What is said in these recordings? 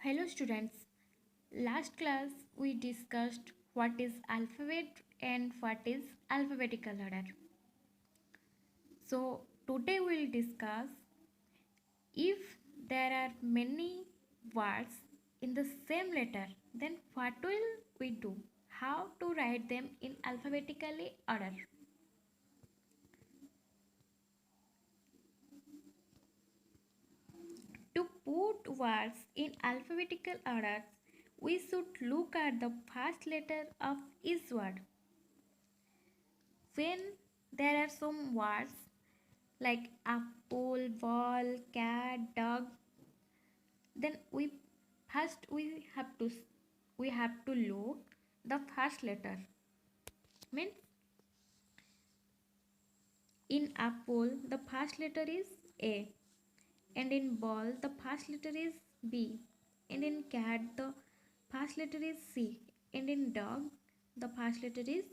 Hello students. Last class we discussed what is alphabet and what is alphabetical order. So today we'll discuss if there are many words in the same letter, then what will we do? How to write them in alphabetically order? To put words in alphabetical order, we should look at the first letter of each word. When there are some words like apple, ball, cat, dog, then we have to look the first letter. Means in apple the first letter is A, and in ball the first letter is B, and in cat the first letter is C, and in dog the first letter is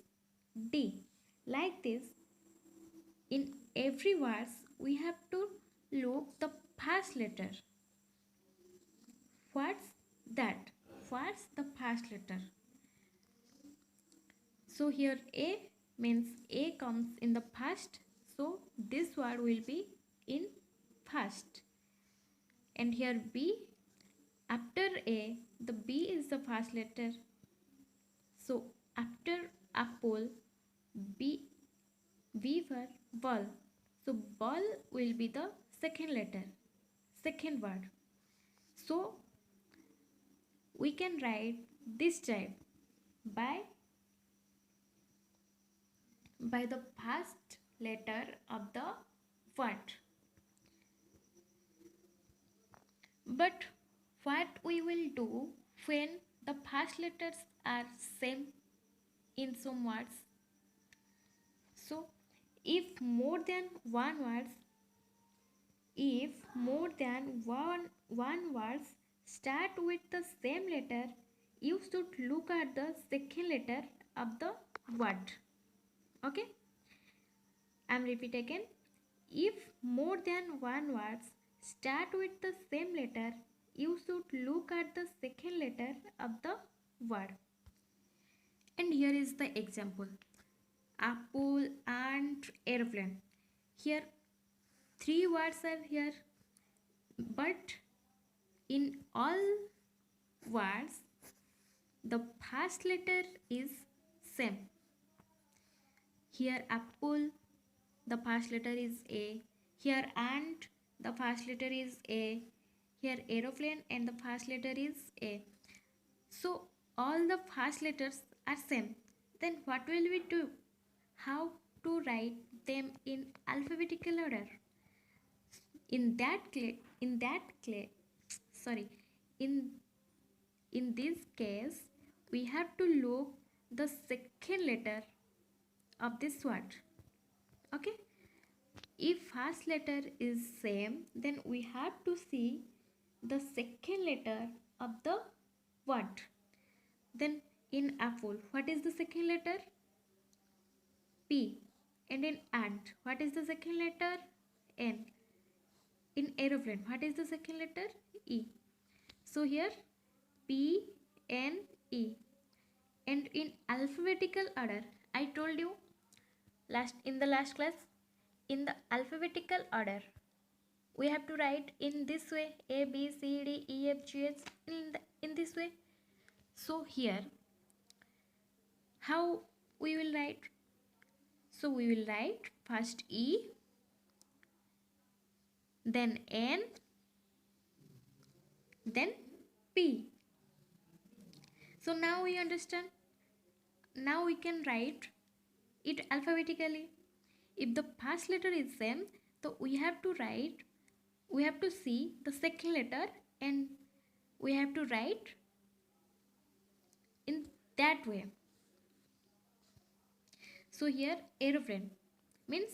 D. Like this, in every words we have to look the first letter. What's that? What's the first letter? So here A means A comes in the first, so this word will be in first. And here B, after A the B is the first letter, so after apple B, B for ball, so ball will be the second letter, second word. So we can write this type by the first letter of the word. But what we will do when the first letters are same in some words? So if more than one words, if more than one words start with the same letter, you should look at the second letter of the word. Okay, I'm repeat again. If more than one words start with the same letter, you should look at the second letter of the word. And here is the example: apple and airplane. Here three words are here, but in all words the first letter is same. Here apple the first letter is A, here ant the first letter is A, here aeroplane and the first letter is A. So all the first letters are same. Then what will we do? How to write them in alphabetical order? In that case, sorry, in this case, we have to look the second letter of this word. Okay, if first letter is same, then we have to see the second letter of the word. Then in apple, what is the second letter? P. And in ant, what is the second letter? N. In aeroplane, what is the second letter? E. So here P, N, E. And in alphabetical order, I told you in the last class, in the alphabetical order, we have to write in this way: A, B, C, D, E, F, G, H, in this way. So here, how we will write? So we will write first E, then N, then P. So now we understand. Now we can write it alphabetically. If the first letter is same, so we have to see the second letter and we have to write in that way. So here aeroplane means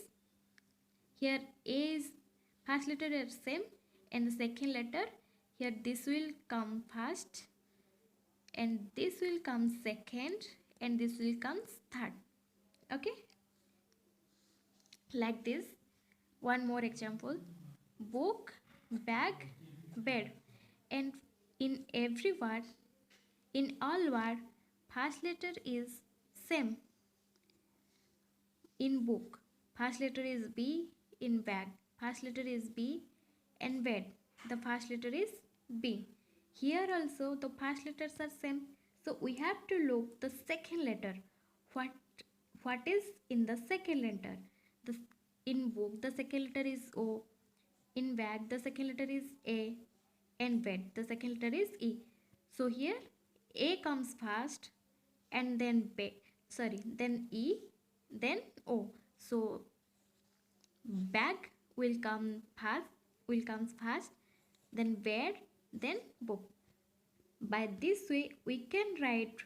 here A is first letter is same and the second letter, here this will come first and this will come second and this will come third. Okay, like this. One more example: book, bag, bed. And in every word, in all word, first letter is same. In book, first letter is B. In bag, first letter is B. And bed, the first letter is B. Here also the first letters are same, so we have to look the second letter. What is in the second letter? the in book the second letter is O. In bag the second letter is A. And bed the second letter is E. So here A comes first, and then then E, then O. So bag will comes first, then bed, then book. By this way we can write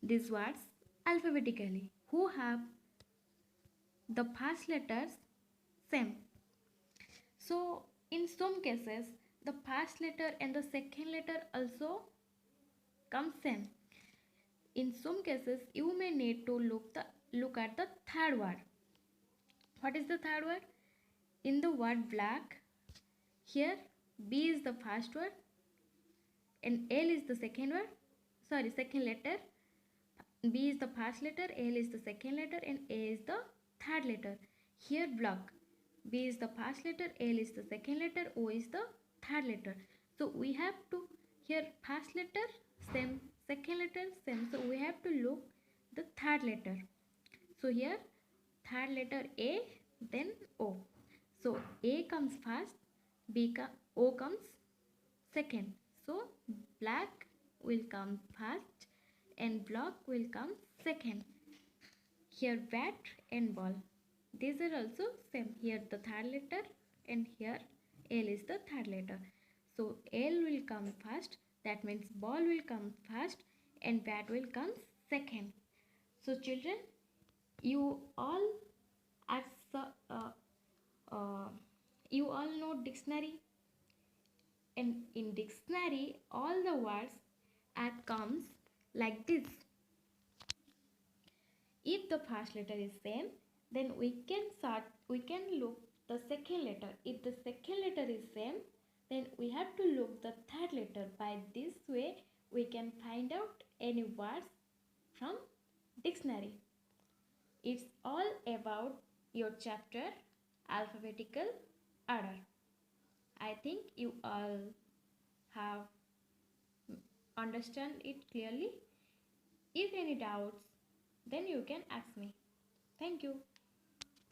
these words alphabetically who have the first letters same. So in some cases the first letter and the second letter also come same. In some cases you may need to look at the third word. What is the third word? In the word black, here B is the first word and L is the second word. Sorry, second letter. B is the first letter, L is the second letter, and A is the third letter. Here block. B is the first letter, L is the second letter, O is the third letter. So we have to, here first letter same, second letter same. So we have to look the third letter. So here third letter A, then O. So A comes first, O comes second. So black will come first and block will come second. Here bat and ball, these are also same. Here the third letter and here L is the third letter. So L will come first, that means ball will come first and bat will come second. So children, you all are you all know dictionary, and in dictionary all the words are comes like this. If the first letter is same, then we can look the second letter. If the second letter is same, then we have to look the third letter. By this way we can find out any words from dictionary. It's all about your chapter alphabetical order. I think you all have understand it clearly. If any doubts, then you can ask me. Thank you.